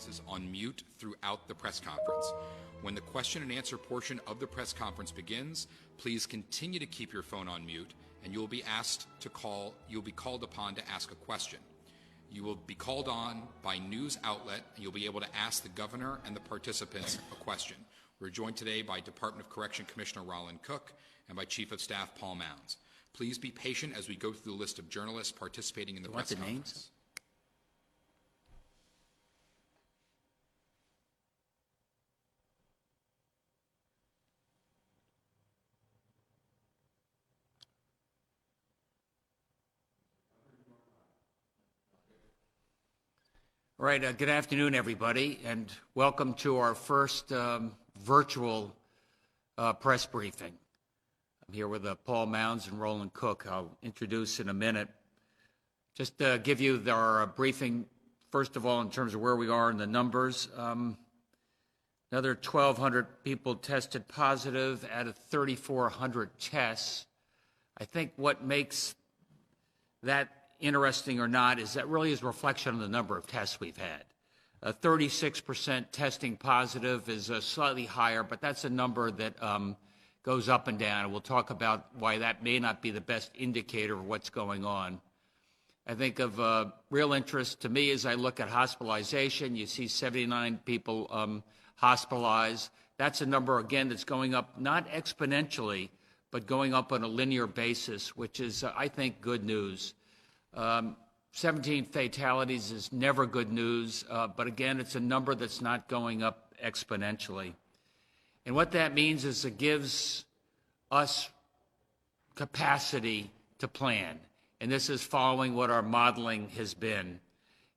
devices on mute throughout the press conference. When the question and answer portion of the press conference begins, please continue to keep your phone on mute, and you'll be called upon to ask a question. You will be called on by news outlet, and you'll be able to ask the governor and the participants a question. We're joined today by Department of Correction Commissioner Roland Cook and by Chief of Staff Paul Mounds. Please be patient as we go through the list of journalists participating in the press conference. Names? All right, good afternoon, everybody, and welcome to our first virtual press briefing. I'm here with Paul Mounds and Roland Cook. I'll introduce in a minute. Just to give you our briefing, first of all, in terms of where we are in the numbers. Another 1,200 people tested positive out of 3,400 tests. I think what makes that interesting or not is that really is a reflection on the number of tests we've had. 36% testing positive is slightly higher, but that's a number that goes up and down. We'll talk about why that may not be the best indicator of what's going on. I think of real interest to me as I look at hospitalization. You see 79 people hospitalized. That's a number, again, that's going up not exponentially, but going up on a linear basis, which is, I think, good news. 17 fatalities is never good news, but again, it's a number that's not going up exponentially. And what that means is it gives us capacity to plan. And this is following what our modeling has been.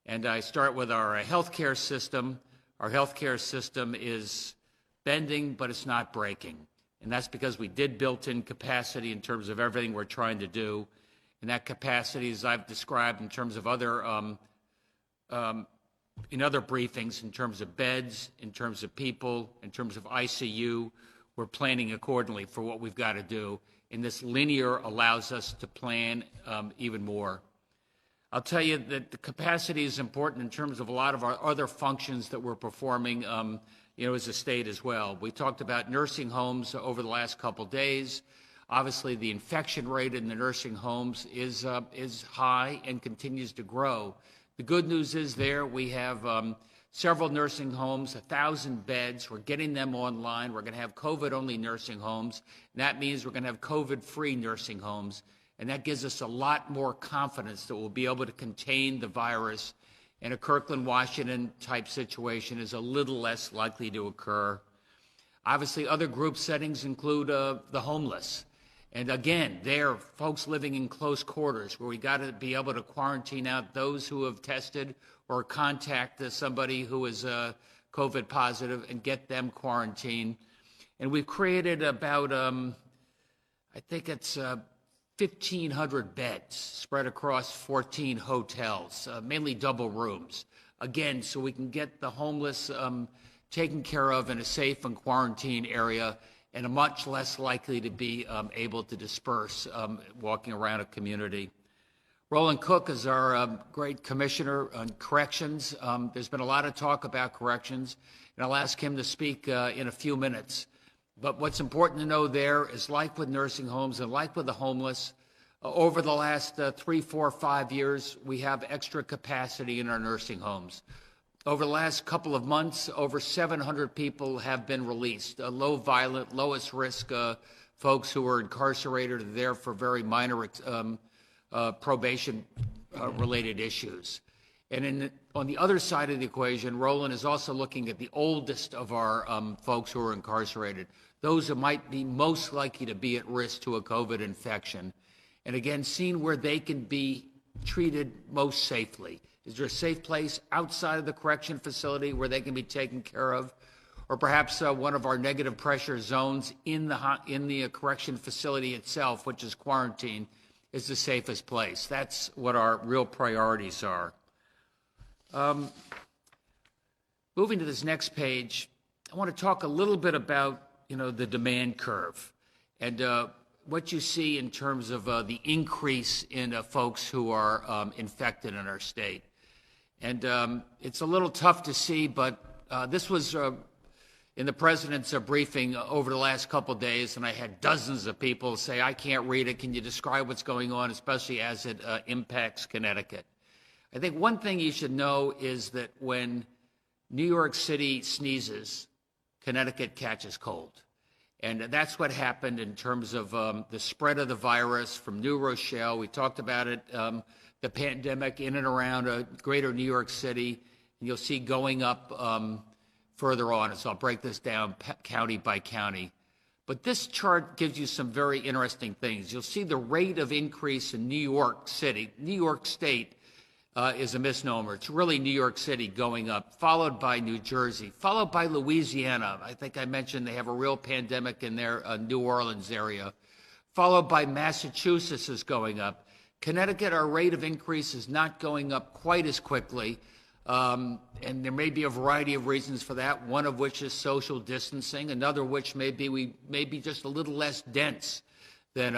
And I start with our healthcare system. Our healthcare system is bending, but it's not breaking. And that's because we did built-in capacity in terms of everything we're trying to do. And that capacity, as I've described in terms of other, in other briefings, in terms of beds, in terms of people, in terms of ICU, we're planning accordingly for what we've got to do. And this linear allows us to plan even more. I'll tell you that the capacity is important in terms of a lot of our other functions that we're performing, as a state as well. We talked about nursing homes over the last couple days. Obviously, the infection rate in the nursing homes is high and continues to grow. The good news is we have several nursing homes, 1,000 beds. We're getting them online. We're going to have COVID-only nursing homes. And that means we're going to have COVID-free nursing homes. And that gives us a lot more confidence that we'll be able to contain the virus. And a Kirkland, Washington type situation is a little less likely to occur. Obviously, other group settings include the homeless. And again, they're folks living in close quarters where we got to be able to quarantine out those who have tested or contact somebody who is COVID positive and get them quarantined. And we've created about, I think it's 1,500 beds spread across 14 hotels, mainly double rooms. Again, so we can get the homeless taken care of in a safe and quarantine area and are much less likely to be able to disperse walking around a community. Roland Cook is our great commissioner on corrections. There's been a lot of talk about corrections, and I'll ask him to speak in a few minutes. But what's important to know there is, like with nursing homes and like with the homeless, over the last 3, 4, 5 years, we have extra capacity in our nursing homes. Over the last couple of months, over 700 people have been released, low violent, lowest risk folks who are incarcerated are there for very minor probation-related issues. And on the other side of the equation, Roland is also looking at the oldest of our folks who are incarcerated, those who might be most likely to be at risk to a COVID infection. And again, seeing where they can be treated most safely. Is there a safe place outside of the correction facility where they can be taken care of? Or perhaps one of our negative pressure zones in the correction facility itself, which is quarantine, is the safest place. That's what our real priorities are. Moving to this next page, I want to talk a little bit about, the demand curve and what you see in terms of the increase in folks who are infected in our state. And it's a little tough to see, but this was in the president's briefing over the last couple of days, and I had dozens of people say, I can't read it. Can you describe what's going on, especially as it impacts Connecticut? I think one thing you should know is that when New York City sneezes, Connecticut catches cold. And that's what happened in terms of the spread of the virus from New Rochelle. We talked about it, the pandemic in and around greater New York City. And you'll see going up further on, so I'll break this down county by county. But this chart gives you some very interesting things. You'll see the rate of increase in New York City. New York State is a misnomer. It's really New York City going up, followed by New Jersey, followed by Louisiana. I think I mentioned they have a real pandemic in their New Orleans area, followed by Massachusetts is going up. Connecticut, our rate of increase is not going up quite as quickly. And there may be a variety of reasons for that, one of which is social distancing, another which may be we may be just a little less dense than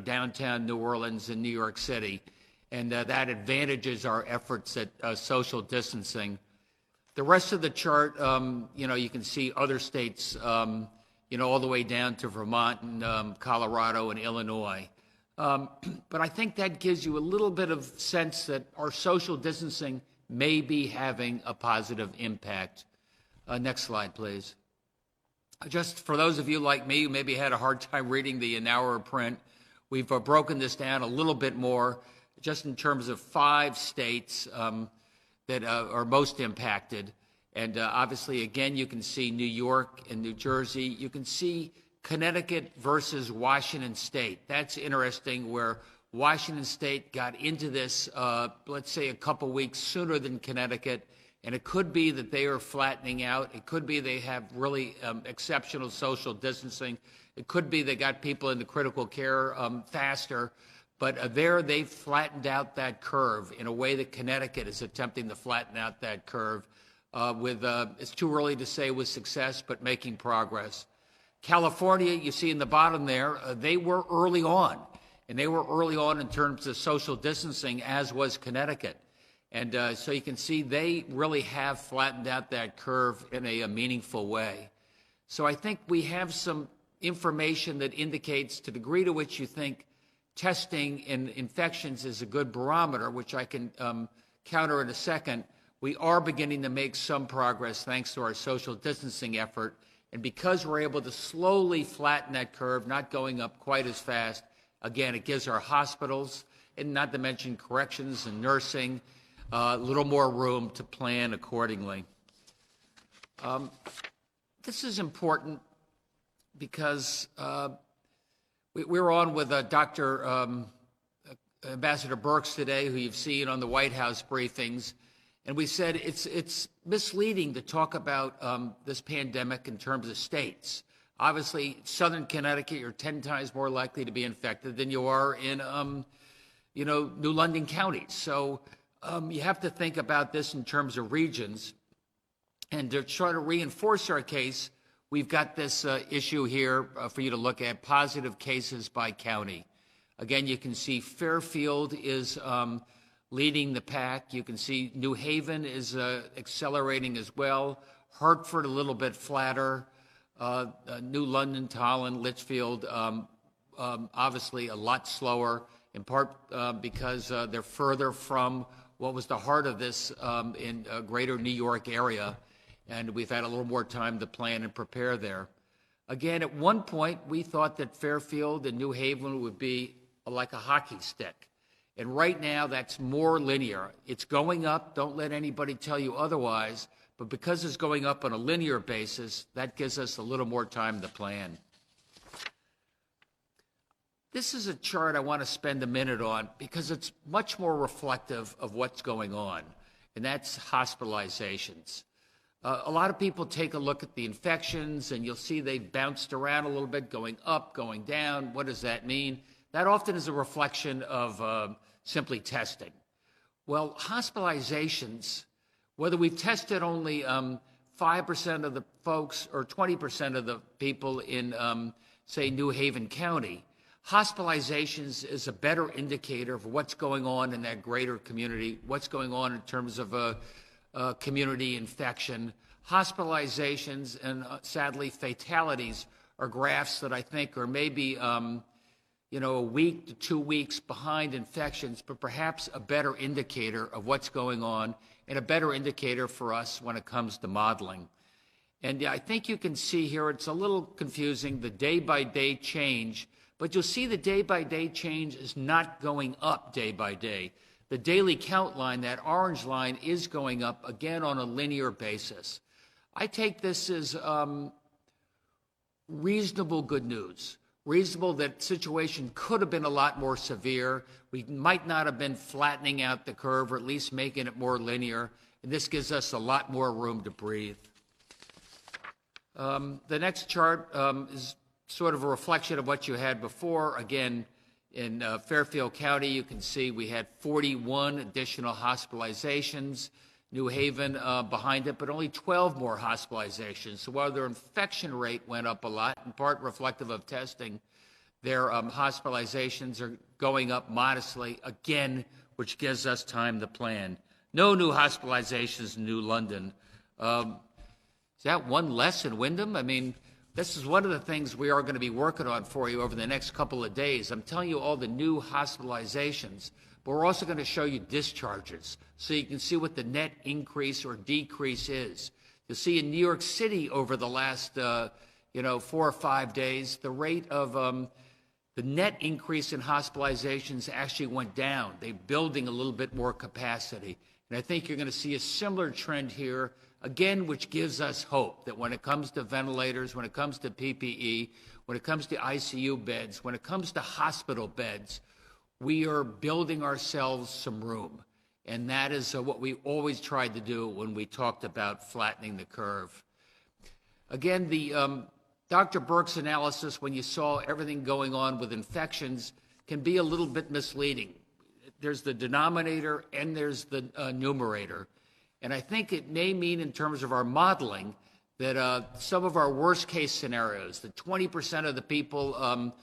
downtown New Orleans and New York City, and that advantages our efforts at social distancing. The rest of the chart, you can see other states, all the way down to Vermont and Colorado and Illinois. But I think that gives you a little bit of sense that our social distancing may be having a positive impact. Next slide, please. Just for those of you like me who maybe had a hard time reading the an-hour print, we've broken this down a little bit more just in terms of 5 states that are most impacted. And obviously, again, you can see New York and New Jersey. You can see Connecticut versus Washington State. That's interesting, where Washington State got into this, let's say, a couple weeks sooner than Connecticut, and it could be that they are flattening out. It could be they have really exceptional social distancing. It could be they got people into critical care faster, but there they've flattened out that curve in a way that Connecticut is attempting to flatten out that curve it's too early to say with success, but making progress. California, you see in the bottom there, they were early on. And they were early on in terms of social distancing, as was Connecticut. And so you can see they really have flattened out that curve in a meaningful way. So I think we have some information that indicates, to the degree to which you think testing in infections is a good barometer, which I can counter in a second, we are beginning to make some progress thanks to our social distancing effort. And because we're able to slowly flatten that curve, not going up quite as fast, again, it gives our hospitals, and not to mention corrections and nursing, a little more room to plan accordingly. This is important because we're on with Dr. Ambassador Birx today, who you've seen on the White House briefings, and we said it's misleading to talk about this pandemic in terms of states. Obviously, southern Connecticut, you're 10 times more likely to be infected than you are in, New London County. So you have to think about this in terms of regions. And to try to reinforce our case, we've got this issue here for you to look at, positive cases by county. Again, you can see Fairfield is leading the pack. You can see New Haven is accelerating as well. Hartford a little bit flatter. New London, Tolland, Litchfield, obviously a lot slower, in part because they're further from what was the heart of this in greater New York area, and we've had a little more time to plan and prepare there. Again, at one point, we thought that Fairfield and New Haven would be like a hockey stick, and right now that's more linear. It's going up. Don't let anybody tell you otherwise. But because it's going up on a linear basis, that gives us a little more time to plan. This is a chart I want to spend a minute on because it's much more reflective of what's going on, and that's hospitalizations. A lot of people take a look at the infections, and you'll see they've bounced around a little bit, going up, going down. What does that mean? That often is a reflection of simply testing. Well, hospitalizations, whether we've tested only 5% of the folks or 20% of the people in, say, New Haven County, Hospitalizations is a better indicator of what's going on in that greater community, what's going on in terms of a community infection. Hospitalizations and sadly fatalities are graphs that I think are maybe a week to 2 weeks behind infections, but perhaps a better indicator of what's going on and a better indicator for us when it comes to modeling. And I think you can see here, it's a little confusing, the day-by-day change, but you'll see the day-by-day change is not going up day by day. The daily count line, that orange line, is going up, again, on a linear basis. I take this as reasonable good news. Reasonable that situation could have been a lot more severe. We might not have been flattening out the curve, or at least making it more linear, and this gives us a lot more room to breathe. The next chart is sort of a reflection of what you had before. Again, in Fairfield County, you can see we had 41 additional hospitalizations. New Haven behind it, but only 12 more hospitalizations. So while their infection rate went up a lot, in part reflective of testing, their hospitalizations are going up modestly, again, which gives us time to plan. No new hospitalizations in New London. Is that one less in Wyndham? I mean, this is one of the things we are going to be working on for you over the next couple of days. I'm telling you all the new hospitalizations, but we're also going to show you discharges so you can see what the net increase or decrease is. You'll see in New York City over the last 4 or 5 days, the rate of the net increase in hospitalizations actually went down. They're building a little bit more capacity. And I think you're going to see a similar trend here, again, which gives us hope that when it comes to ventilators, when it comes to PPE, when it comes to ICU beds, when it comes to hospital beds, we are building ourselves some room. And that is what we always tried to do when we talked about flattening the curve. Again, the Dr. Burke's analysis, when you saw everything going on with infections, can be a little bit misleading. There's the denominator and there's the numerator. And I think it may mean in terms of our modeling that some of our worst case scenarios, that 20% of the people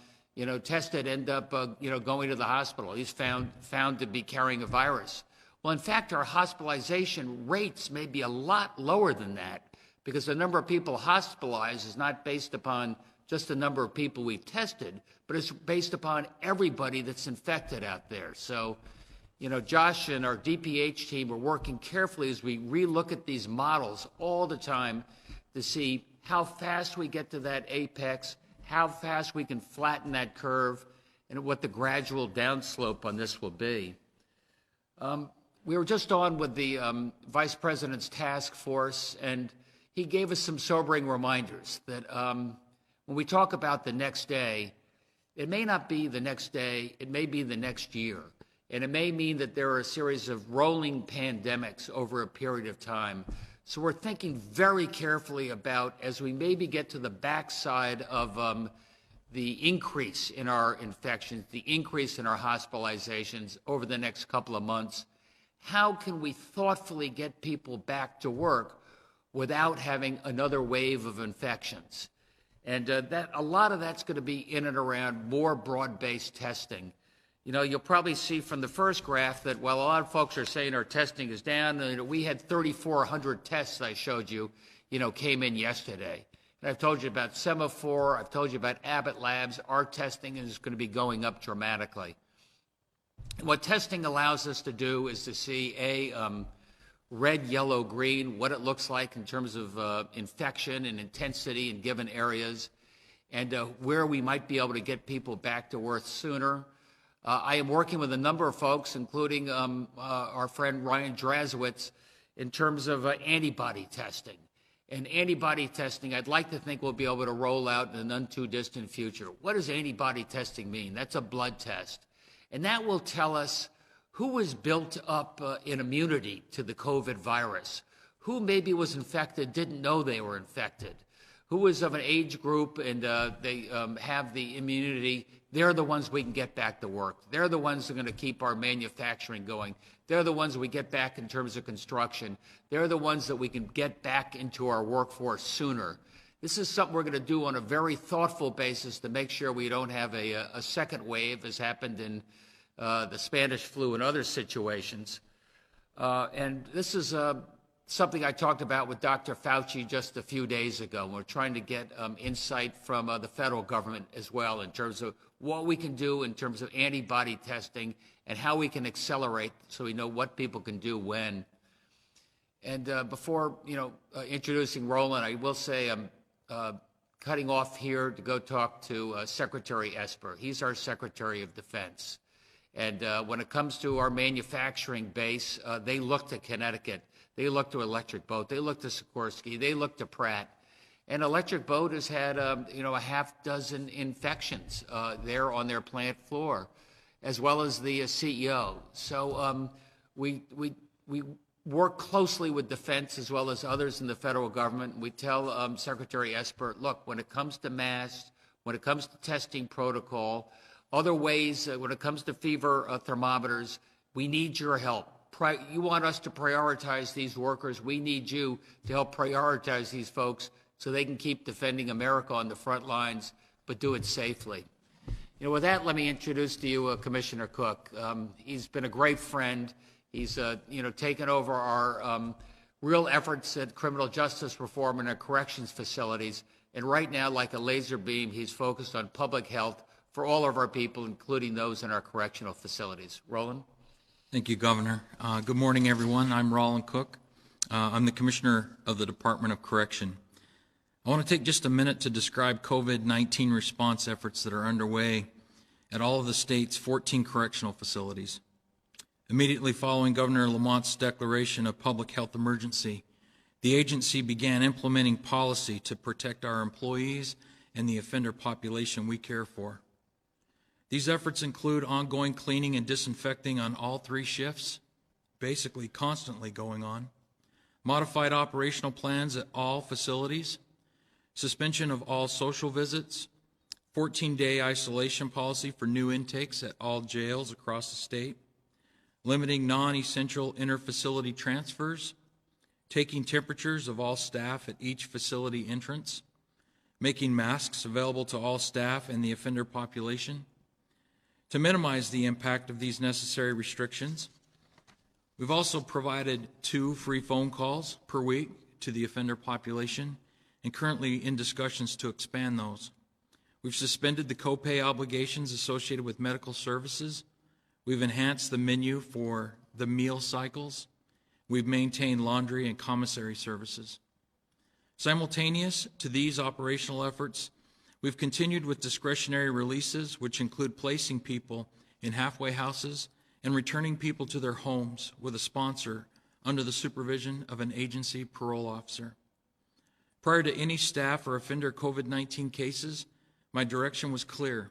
tested end up going to the hospital. He's found to be carrying a virus. Well, in fact, our hospitalization rates may be a lot lower than that because the number of people hospitalized is not based upon just the number of people we've tested, but it's based upon everybody that's infected out there. So, Josh and our DPH team are working carefully as we relook at these models all the time to see how fast we get to that apex, how fast we can flatten that curve, and what the gradual downslope on this will be. We were just on with the Vice President's task force, and he gave us some sobering reminders that when we talk about the next day, it may not be the next day, it may be the next year. And it may mean that there are a series of rolling pandemics over a period of time. So we're thinking very carefully about, as we maybe get to the backside of the increase in our infections, the increase in our hospitalizations over the next couple of months, how can we thoughtfully get people back to work without having another wave of infections? And a lot of that's going to be in and around more broad-based testing. You'll probably see from the first graph that while a lot of folks are saying our testing is down, we had 3,400 tests I showed you, came in yesterday. And I've told you about Semaphore, I've told you about Abbott Labs. Our testing is going to be going up dramatically. And what testing allows us to do is to see red, yellow, green, what it looks like in terms of infection and intensity in given areas, and where we might be able to get people back to work sooner. I am working with a number of folks, including our friend Ryan Drazowitz, in terms of antibody testing. And antibody testing, I'd like to think we'll be able to roll out in the none too distant future. What does antibody testing mean? That's a blood test. And that will tell us who was built up in immunity to the COVID virus, who maybe was infected, didn't know they were infected, who was of an age group and they have the immunity. They're the ones we can get back to work. They're the ones that are going to keep our manufacturing going. They're the ones we get back in terms of construction. They're the ones that we can get back into our workforce sooner. This is something we're going to do on a very thoughtful basis to make sure we don't have a second wave, as happened in the Spanish flu and other situations. And this is something I talked about with Dr. Fauci just a few days ago. We're trying to get insight from the federal government as well in terms of what we can do in terms of antibody testing and how we can accelerate so we know what people can do when. And before, introducing Roland, I will say I'm cutting off here to go talk to Secretary Esper. He's our Secretary of Defense. And when it comes to our manufacturing base, they look to Connecticut. They look to Electric Boat. They look to Sikorsky. They look to Pratt. And Electric Boat has had, a half dozen infections there on their plant floor, as well as the CEO. So we work closely with Defense as well as others in the federal government. We tell Secretary Esper, look, when it comes to masks, when it comes to testing protocol, other ways, when it comes to fever thermometers, we need your help. You want us to prioritize these workers. We need you to help prioritize these folks so they can keep defending America on the front lines, but do it safely. With that, let me introduce to you Commissioner Cook. He's been a great friend. He's, taken over our real efforts at criminal justice reform in our corrections facilities. And right now, like a laser beam, he's focused on public health for all of our people, including those in our correctional facilities. Roland? Thank you, Governor. Good morning, everyone. I'm Roland Cook. I'm the Commissioner of the Department of Correction. I want to take just a minute to describe COVID-19 response efforts that are underway at all of the state's 14 correctional facilities. Immediately following Governor Lamont's declaration of public health emergency, the agency began implementing policy to protect our employees and the offender population we care for. These efforts include ongoing cleaning and disinfecting on all 3 shifts, basically constantly going on, modified operational plans at all facilities, suspension of all social visits, 14-day isolation policy for new intakes at all jails across the state, limiting non-essential inter-facility transfers, taking temperatures of all staff at each facility entrance, making masks available to all staff and the offender population. To minimize the impact of these necessary restrictions, we've also provided 2 free phone calls per week to the offender population and currently in discussions to expand those. We've suspended the copay obligations associated with medical services. We've enhanced the menu for the meal cycles. We've maintained laundry and commissary services. Simultaneous to these operational efforts, we've continued with discretionary releases, which include placing people in halfway houses and returning people to their homes with a sponsor under the supervision of an agency parole officer. Prior to any staff or offender COVID-19 cases, my direction was clear.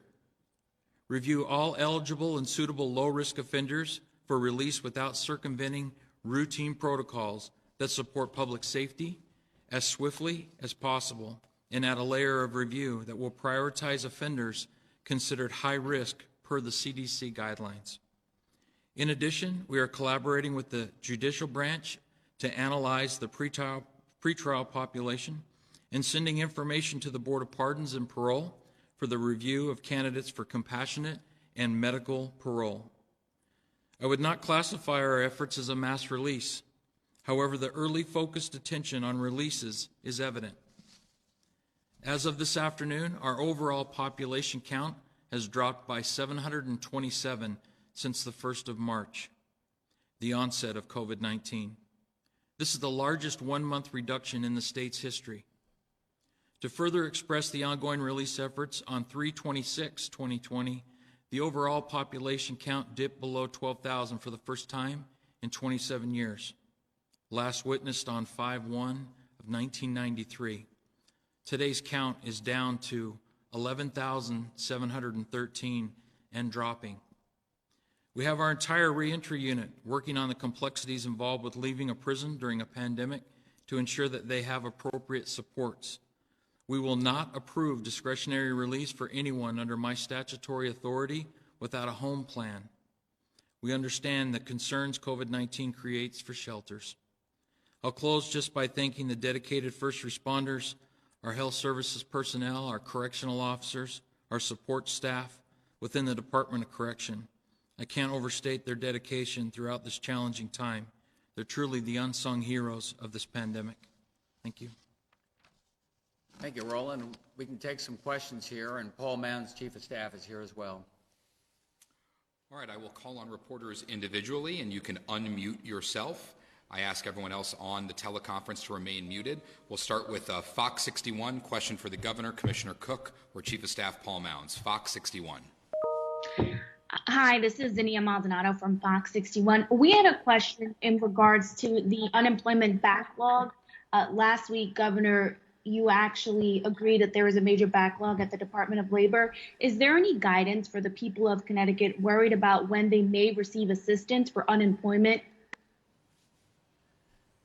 Review all eligible and suitable low-risk offenders for release without circumventing routine protocols that support public safety as swiftly as possible, and add a layer of review that will prioritize offenders considered high risk per the CDC guidelines. In addition, we are collaborating with the judicial branch to analyze the pretrial population and sending information to the Board of Pardons and Parole for the review of candidates for compassionate and medical parole. I would not classify our efforts as a mass release. However, the early focused attention on releases is evident. As of this afternoon, our overall population count has dropped by 727 since the 1st of March, the onset of COVID-19. This is the largest one-month reduction in the state's history. To further express the ongoing release efforts, on 3/26/2020, the overall population count dipped below 12,000 for the first time in 27 years, last witnessed on 5/1 of 1993. Today's count is down to 11,713 and dropping. We have our entire reentry unit working on the complexities involved with leaving a prison during a pandemic to ensure that they have appropriate supports. We will not approve discretionary release for anyone under my statutory authority without a home plan. We understand the concerns COVID-19 creates for shelters. I'll close just by thanking the dedicated first responders, our health services personnel, our correctional officers, our support staff within the Department of Correction. I can't overstate their dedication throughout this challenging time. They're truly the unsung heroes of this pandemic. Thank you. Thank you, Roland. We can take some questions here, and Paul Mounds, Chief of Staff, is here as well. All right, I will call on reporters individually, and you can unmute yourself. I ask everyone else on the teleconference to remain muted. We'll start with Fox 61, question for the Governor, Commissioner Cook, or Chief of Staff Paul Mounds. Fox 61. Hi, this is Zinnia Maldonado from Fox 61. We had a question in regards to the unemployment backlog. Last week, Governor, you actually agreed that there is a major backlog at the Department of Labor. Is there any guidance for the people of Connecticut worried about when they may receive assistance for unemployment?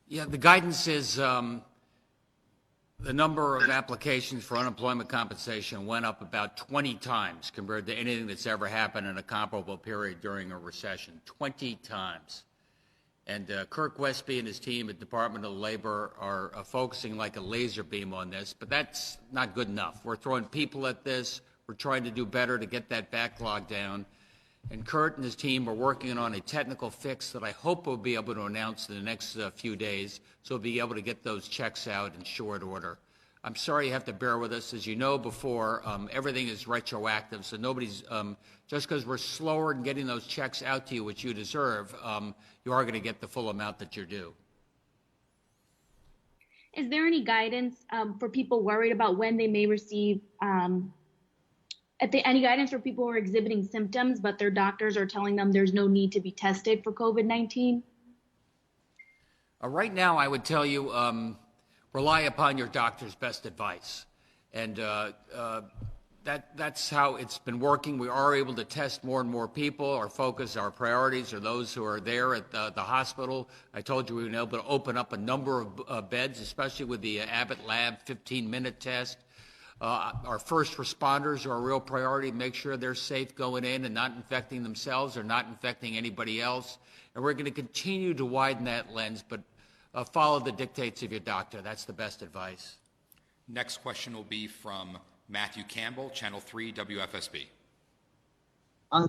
Yeah, the guidance is the number of applications for unemployment compensation went up about 20 times compared to anything that's ever happened in a comparable period during a recession. 20 times. And Kirk Westby and his team at Department of Labor are focusing like a laser beam on this, but that's not good enough. We're throwing people at this. We're trying to do better to get that backlog down. And Kurt and his team are working on a technical fix that I hope we'll be able to announce in the next few days, so we'll be able to get those checks out in short order. I'm sorry you have to bear with us. As you know before, everything is retroactive, so nobody's, just because we're slower in getting those checks out to you, which you deserve, you are going to get the full amount that you're due. Is there any guidance for people worried about when they may receive, any guidance for people who are exhibiting symptoms, but their doctors are telling them there's no need to be tested for COVID-19? Right now, I would tell you, rely upon your doctor's best advice. And that's how it's been working. We are able to test more and more people. Our focus, our priorities are those who are there at the hospital. I told you we've been able to open up a number of beds, especially with the Abbott Lab 15-minute test. Our first responders are a real priority. Make sure they're safe going in and not infecting themselves or not infecting anybody else. And we're going to continue to widen that lens, but follow the dictates of your doctor. That's the best advice. Next question will be from Matthew Campbell, Channel 3 WFSB.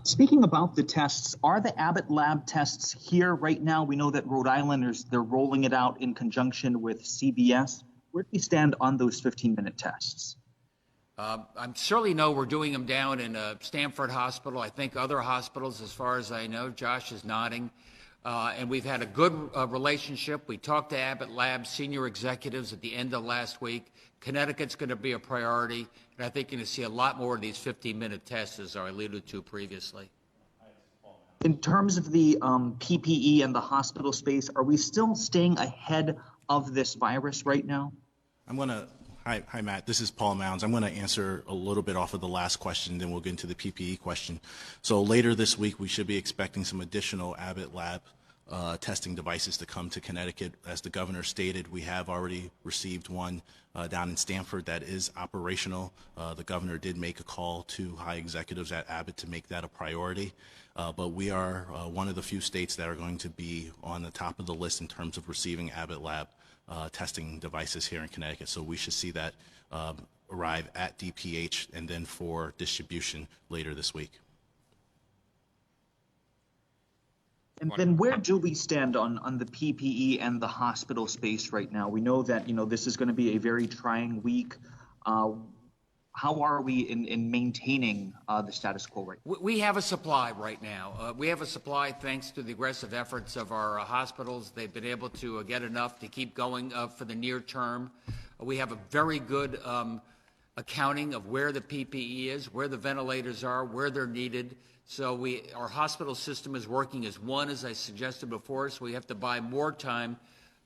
Speaking about the tests, are the Abbott Lab tests here right now? We know that Rhode Islanders, they're rolling it out in conjunction with CBS. Where do we stand on those 15-minute tests? I certainly know we're doing them down in Stamford Hospital. I think other hospitals, as far as I know. Josh is nodding. And we've had a good relationship. We talked to Abbott Labs senior executives at the end of last week. Connecticut's going to be a priority, and I think you're going to see a lot more of these 15-minute tests, as I alluded to previously. In terms of the PPE and the hospital space, are we still staying ahead of this virus right now? Hi, Matt. This is Paul Mounds. I'm going to answer a little bit off of the last question, then we'll get into the PPE question. So later this week, we should be expecting some additional Abbott Lab testing devices to come to Connecticut. As the governor stated, we have already received one down in Stamford that is operational. The governor did make a call to high executives at Abbott to make that a priority. But we are one of the few states that are going to be on the top of the list in terms of receiving Abbott Lab testing devices here in Connecticut. So we should see that arrive at DPH and then for distribution later this week. And then where do we stand on the PPE and the hospital space right now? We know that, this is going to be a very trying week. How are we in maintaining the status quo right now? We have a supply right now. We have a supply thanks to the aggressive efforts of our hospitals. They've been able to get enough to keep going for the near term. We have a very good accounting of where the PPE is, where the ventilators are, where they're needed. So our hospital system is working as one, as I suggested before, so we have to buy more time.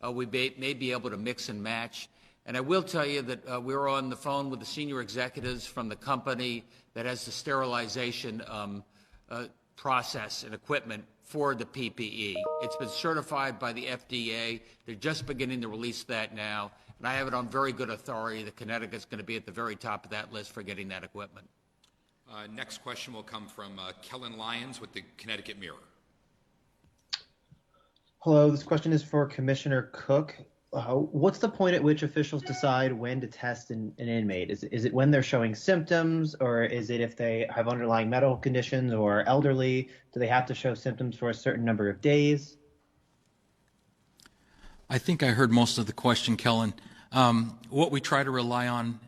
We may be able to mix and match. And I will tell you that we were on the phone with the senior executives from the company that has the sterilization process and equipment for the PPE. It's been certified by the FDA. They're just beginning to release that now. And I have it on very good authority that Connecticut's going to be at the very top of that list for getting that equipment. Next question will come from Kellen Lyons with the Connecticut Mirror. Hello, this question is for Commissioner Cook. what's the point at which officials decide when to test an inmate? Is it when they're showing symptoms, or is it if they have underlying medical conditions or elderly? Do they have to show symptoms for a certain number of days? I think I heard most of the question, Kellen. What we try to rely on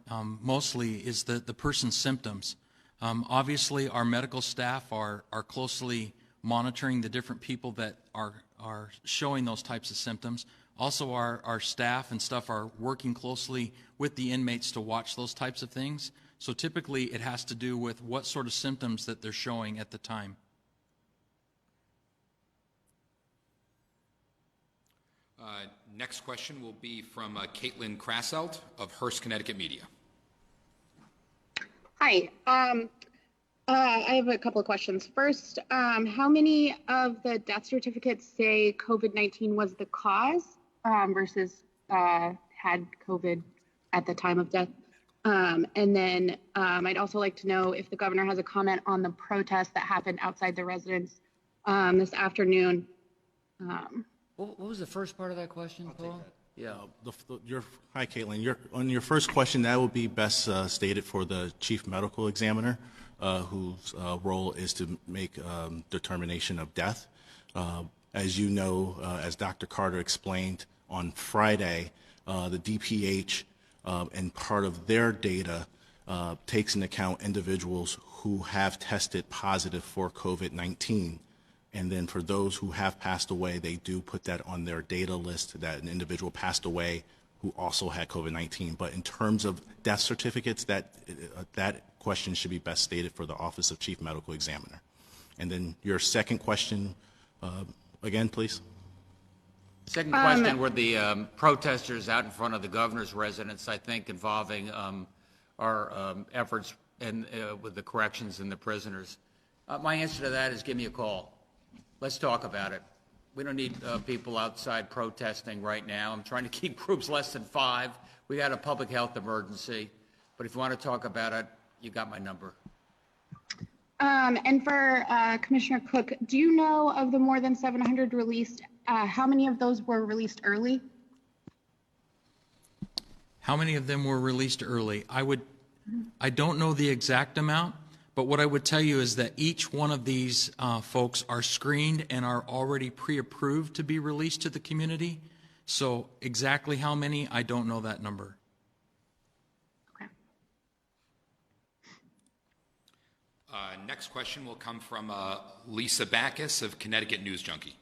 mostly is the person's symptoms. Obviously, our medical staff are closely monitoring the different people that are showing those types of symptoms. Also, our staff and stuff are working closely with the inmates to watch those types of things. So typically, it has to do with what sort of symptoms that they're showing at the time. Next question will be from Caitlin Krasselt of Hearst, Connecticut Media. Hi. I have a couple of questions. First, how many of the death certificates say COVID-19 was the cause versus had COVID at the time of death? And then I'd also like to know if the governor has a comment on the protest that happened outside the residence this afternoon. What was the first part of that question, Paul? Yeah. Hi, Caitlin. On your first question, that would be best stated for the chief medical examiner, whose role is to make determination of death. As you know, as Dr. Carter explained on Friday, the DPH and part of their data takes into account individuals who have tested positive for COVID-19. And then for those who have passed away, they do put that on their data list that an individual passed away who also had COVID-19. But in terms of death certificates, that question should be best stated for the Office of Chief Medical Examiner. And then your second question, again, please. Second question were the protesters out in front of the governor's residence, I think, involving our efforts with the corrections and the prisoners. My answer to that is give me a call. Let's talk about it. We don't need people outside protesting right now. I'm trying to keep groups less than 5. We got a public health emergency. But if you want to talk about it, you got my number. And for Commissioner Cook, do you know of the more than 700 released, how many of those were released early? How many of them were released early? I don't know the exact amount, but what I would tell you is that each one of these folks are screened and are already pre-approved to be released to the community. So exactly how many, I don't know that number. Okay. Next question will come from Lisa Backus of Connecticut News Junkie.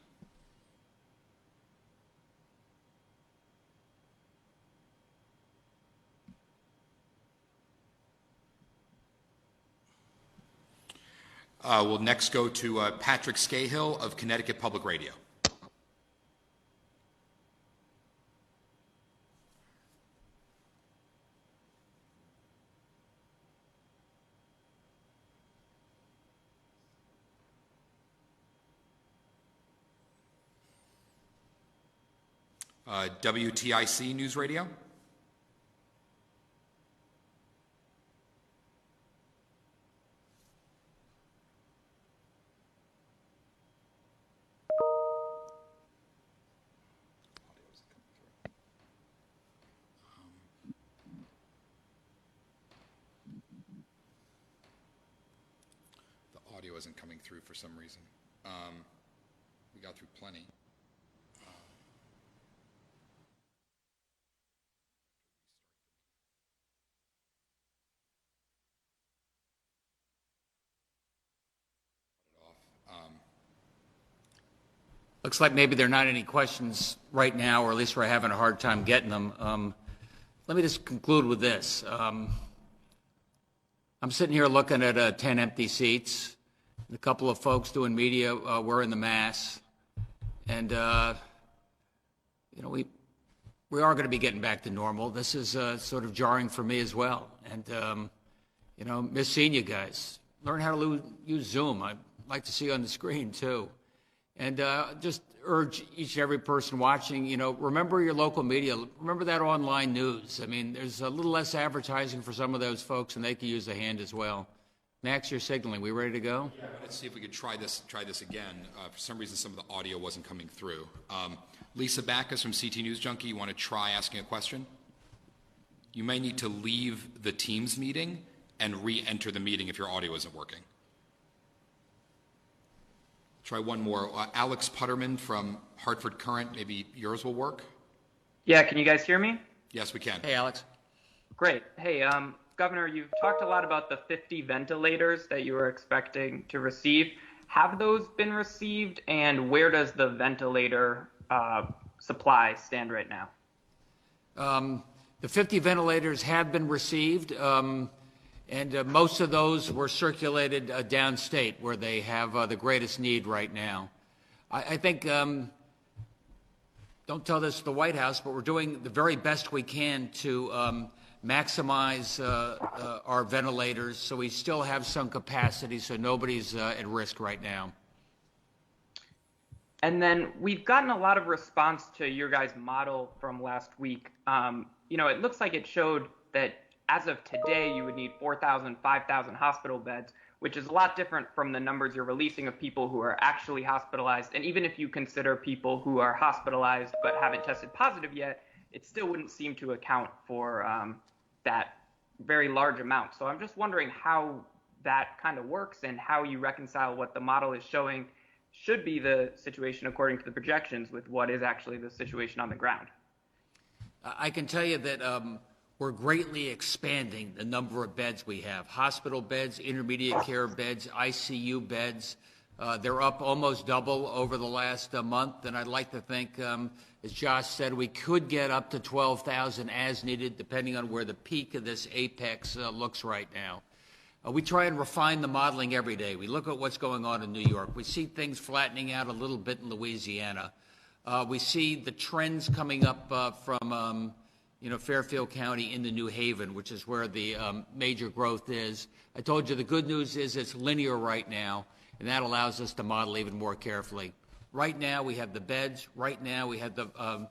We'll next go to Patrick Scahill of Connecticut Public Radio. WTIC News Radio. Audio isn't coming through for some reason. We got through plenty. Looks like maybe there are not any questions right now, or at least we're having a hard time getting them. Let me just conclude with this. I'm sitting here looking at 10 empty seats. A couple of folks doing media wearing the masks, and you know, we are going to be getting back to normal. This is sort of jarring for me as well, and you know, miss seeing you guys. Learn how to use Zoom. I'd like to see you on the screen too, and just urge each and every person watching, you know, remember your local media. Remember that online news. I mean, there's a little less advertising for some of those folks, and they can use a hand as well. Max, you're signaling. We ready to go? Let's see if we could try this again. For some reason, some of the audio wasn't coming through. Lisa Backus from CT News Junkie, you want to try asking a question? You may need to leave the Teams meeting and re-enter the meeting if your audio isn't working. Try one more. Alex Putterman from Hartford Current, maybe yours will work? Yeah, can you guys hear me? Yes, we can. Hey, Alex. Great. Hey, Governor, you've talked a lot about the 50 ventilators that you were expecting to receive. Have those been received, and where does the ventilator supply stand right now? The 50 ventilators have been received, and most of those were circulated downstate where they have the greatest need right now. I think, don't tell this to the White House, but we're doing the very best we can to maximize our ventilators so we still have some capacity so nobody's at risk right now. And then we've gotten a lot of response to your guys' model from last week. It looks like it showed that as of today, you would need 4,000, 5,000 hospital beds, which is a lot different from the numbers you're releasing of people who are actually hospitalized. And even if you consider people who are hospitalized but haven't tested positive yet, it still wouldn't seem to account for that very large amount. So I'm just wondering how that kind of works and how you reconcile what the model is showing should be the situation according to the projections with what is actually the situation on the ground. I can tell you that we're greatly expanding the number of beds we have. Hospital beds, intermediate care beds, ICU beds. They're up almost double over the last month, and I'd like to think, as Josh said, we could get up to 12,000 as needed, depending on where the peak of this apex looks right now. We try and refine the modeling every day. We look at what's going on in New York. We see things flattening out a little bit in Louisiana. We see the trends coming up from Fairfield County into New Haven, which is where the major growth is. I told you the good news is it's linear right now, and that allows us to model even more carefully. Right now we have the beds, right now we have the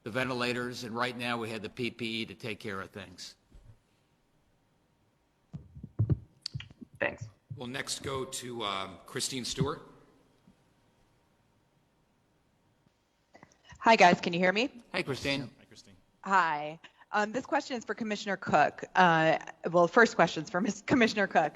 ventilators, and right now we have the PPE to take care of things. Thanks. We'll next go to Christine Stewart. Hi, guys. Can you hear me? Hey, Christine. Hi, Christine. Hi. This question is for Commissioner Cook. First question's for Commissioner Cook.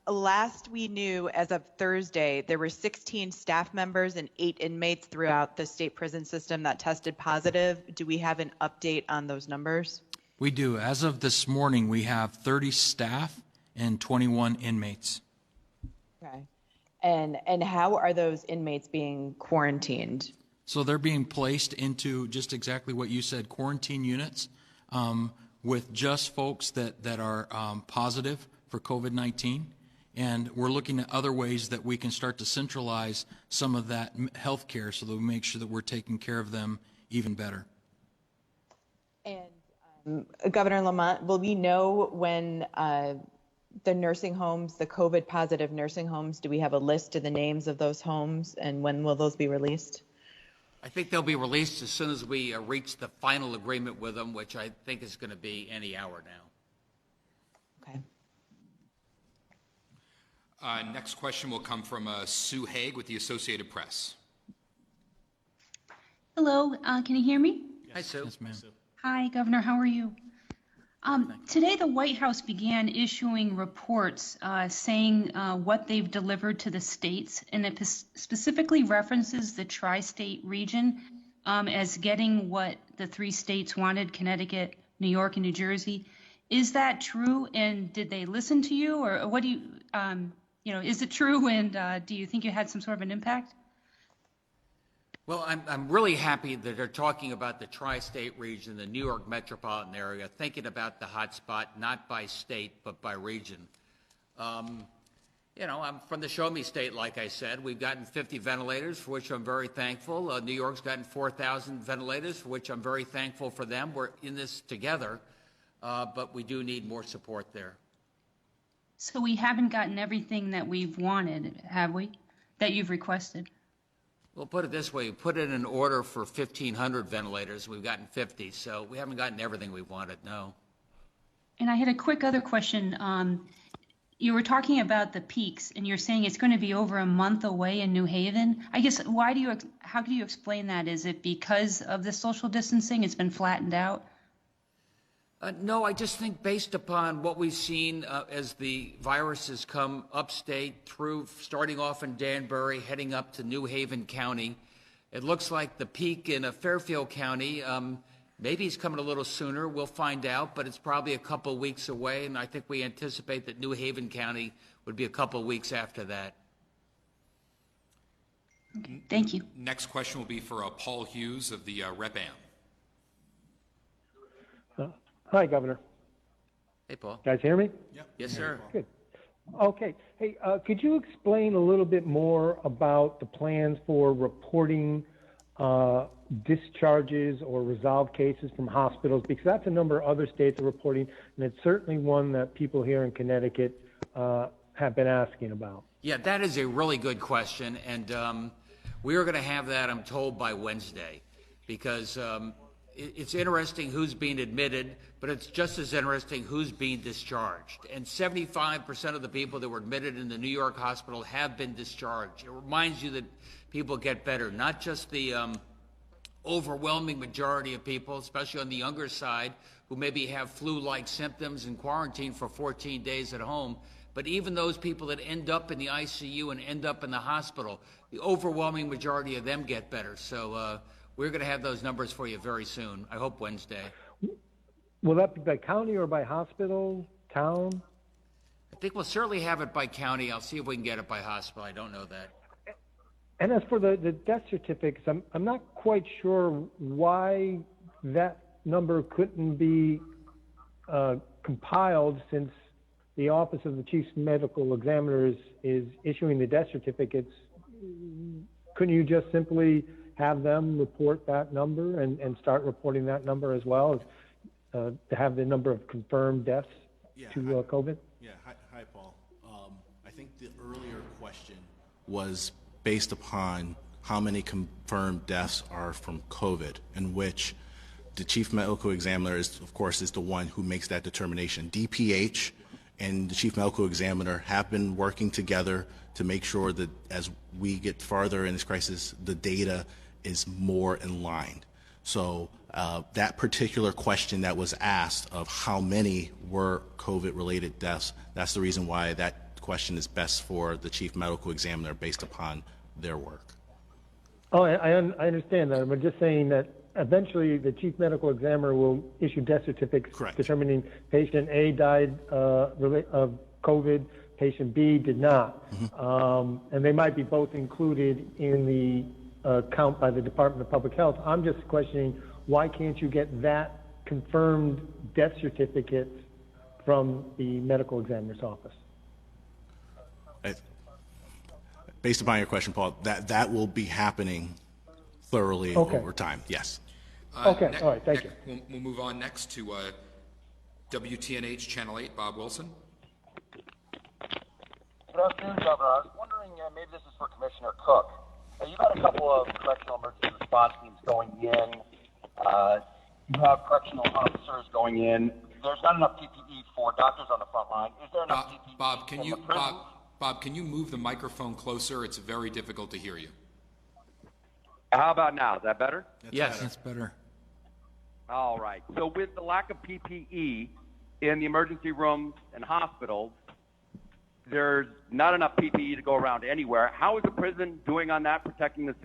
Last we knew, as of Thursday, there were 16 staff members and 8 inmates throughout the state prison system that tested positive. Do we have an update on those numbers? We do. As of this morning, we have 30 staff and 21 inmates. Okay. And how are those inmates being quarantined? So they're being placed into just exactly what you said, quarantine units with just folks that are positive for COVID-19. And we're looking at other ways that we can start to centralize some of that health care so that we make sure that we're taking care of them even better. And Governor Lamont, will we know when the nursing homes, the COVID positive nursing homes, do we have a list of the names of those homes, and when will those be released? I think they'll be released as soon as we reach the final agreement with them, which I think is going to be any hour now. Okay. Next question will come from Sue Haig with the Associated Press. Hello, can you hear me? Yes. Hi, Sue. Yes, ma'am. Hi, Governor, how are you? Today, the White House began issuing reports saying what they've delivered to the states, and it specifically references the tri-state region as getting what the 3 states wanted, Connecticut, New York, and New Jersey. Is that true, and did they listen to you, or what do you, is it true, and do you think you had some sort of an impact? Well, I'm really happy that they're talking about the tri-state region, the New York metropolitan area, thinking about the hotspot not by state but by region. I'm from the Show Me State, like I said. We've gotten 50 ventilators, for which I'm very thankful. New York's gotten 4,000 ventilators, for which I'm very thankful for them. We're in this together, but we do need more support there. So we haven't gotten everything that we've wanted, have we, that you've requested? We'll put it this way, we put in an order for 1,500 ventilators. We've gotten 50, so we haven't gotten everything we wanted, no. And I had a quick other question. you were talking about the peaks, and you're saying it's going to be over a month away in New Haven. I guess how do you explain that? Is it because of the social distancing? It's been flattened out? No, I just think based upon what we've seen as the virus has come upstate through, starting off in Danbury, heading up to New Haven County, it looks like the peak in Fairfield County, maybe it's coming a little sooner. We'll find out, but it's probably a couple weeks away, and I think we anticipate that New Haven County would be a couple weeks after that. Okay, thank you. Next question will be for Paul Hughes of the Rep Am. Hi, Governor. Hey, Paul. Guys hear me? Yep. Yes, sir. Good. Okay. Hey, could you explain a little bit more about the plans for reporting discharges or resolved cases from hospitals? Because that's a number of other states are reporting, and it's certainly one that people here in Connecticut have been asking about. Yeah, that is a really good question, and we are going to have that, I'm told, by Wednesday, because it's interesting who's being admitted, but it's just as interesting who's being discharged. And 75% of the people that were admitted in the New York hospital have been discharged. It reminds you that people get better, not just the overwhelming majority of people, especially on the younger side, who maybe have flu-like symptoms and quarantine for 14 days at home, but even those people that end up in the ICU and end up in the hospital, the overwhelming majority of them get better. So we're going to have those numbers for you very soon. I hope Wednesday. Will that be by county or by hospital, town? I think we'll certainly have it by county. I'll see if we can get it by hospital. I don't know that. And as for the death certificates, I'm not quite sure why that number couldn't be compiled, since the Office of the Chief Medical Examiner is issuing the death certificates. Couldn't you just simply have them report that number and start reporting that number as well, as to have the number of confirmed deaths to COVID? Yeah, hi Paul. I think the earlier question was based upon how many confirmed deaths are from COVID, in which the Chief Medical Examiner is, of course, is the one who makes that determination. DPH and the Chief Medical Examiner have been working together to make sure that as we get farther in this crisis, the data is more in line. So that particular question that was asked of how many were COVID-related deaths, that's the reason why that question is best for the Chief Medical Examiner based upon their work. Oh, I understand that. I'm just saying that eventually the Chief Medical Examiner will issue death certificates determining patient A died of COVID, patient B did not. Mm-hmm. And they might be both included in the count by the Department of Public Health. I'm just questioning, why can't you get that confirmed death certificate from the medical examiner's office? Based upon your question, Paul, that will be happening thoroughly over time. Yes. Okay. All right. Thank you. We'll move on next to WTNH Channel 8, Bob Wilson. Good afternoon, Governor. I was wondering, maybe this is for Commissioner Cook. You've had a couple of correctional emergency response teams going in. You have correctional officers going in. There's not enough PPE for doctors on the front line. Is there enough PPE? Bob, can you move the microphone closer? It's very difficult to hear you. How about now? Is that better? That's better. All right. So with the lack of PPE in the emergency rooms and hospitals, there's not enough PPE to go around anywhere. How is the prison doing on that, protecting the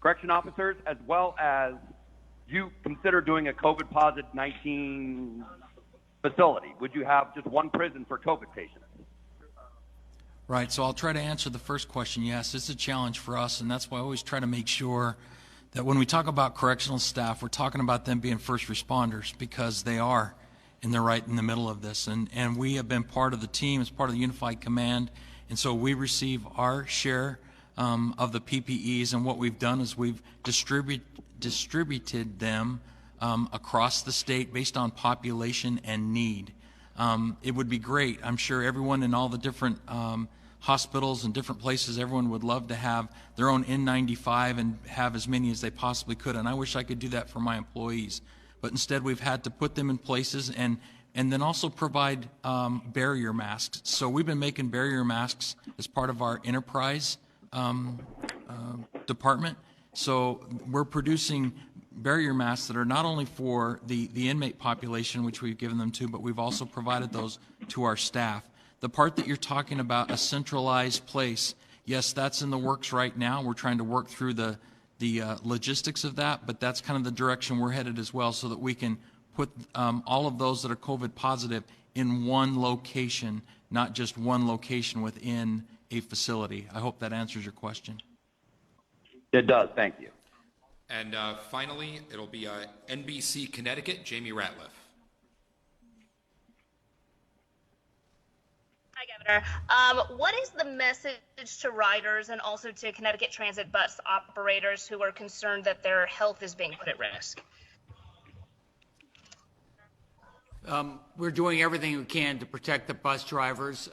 correction officers, as well as you consider doing a COVID-19 facility? Would you have just one prison for COVID patients? Right, so I'll try to answer the first question. Yes, it's a challenge for us, and that's why I always try to make sure that when we talk about correctional staff, we're talking about them being first responders, because they are, and they're right in the middle of this. And we have been part of the team, as part of the Unified Command, and so we receive our share of the PPEs, and what we've done is we've distributed them across the state based on population and need. It would be great. I'm sure everyone in all the different hospitals and different places, everyone would love to have their own N95 and have as many as they possibly could. And I wish I could do that for my employees. But instead, we've had to put them in places and and then also provide barrier masks. So we've been making barrier masks as part of our enterprise department. So we're producing barrier masks that are not only for the inmate population, which we've given them to, but we've also provided those to our staff. The part that you're talking about, a centralized place, yes, that's in the works right now. We're trying to work through the logistics of that, but that's kind of the direction we're headed as well, so that we can put all of those that are COVID positive in one location, not just one location within a facility. I hope that answers your question. It does. Thank you. And finally, it'll be NBC Connecticut, Jamie Ratliff. Hi, Governor. What is the message to riders and also to Connecticut Transit bus operators who are concerned that their health is being put at risk? We're doing everything we can to protect the bus drivers.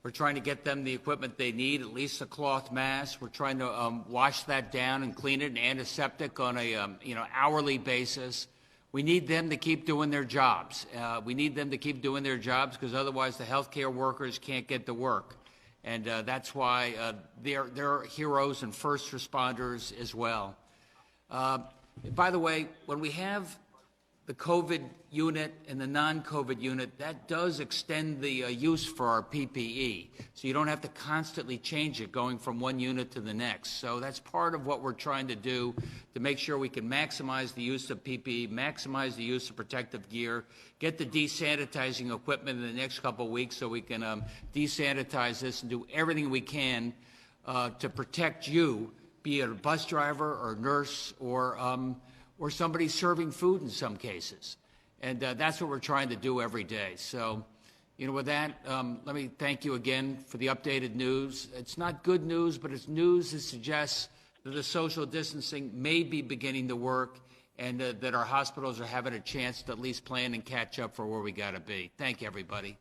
We're trying to get them the equipment they need, at least a cloth mask. We're trying to wash that down and clean it in antiseptic on a hourly basis. We need them to keep doing their jobs. We need them to keep doing their jobs because otherwise the healthcare workers can't get to work. And that's why they're heroes and first responders as well. By the way, when we have the COVID unit and the non-COVID unit, that does extend the use for our PPE. So you don't have to constantly change it going from one unit to the next. So that's part of what we're trying to do to make sure we can maximize the use of PPE, maximize the use of protective gear, get the desanitizing equipment in the next couple of weeks so we can desanitize this and do everything we can to protect you, be it a bus driver or nurse or somebody serving food in some cases. And that's what we're trying to do every day. So, with that, let me thank you again for the updated news. It's not good news, but it's news that suggests that the social distancing may be beginning to work and that our hospitals are having a chance to at least plan and catch up for where we got to be. Thank you, everybody.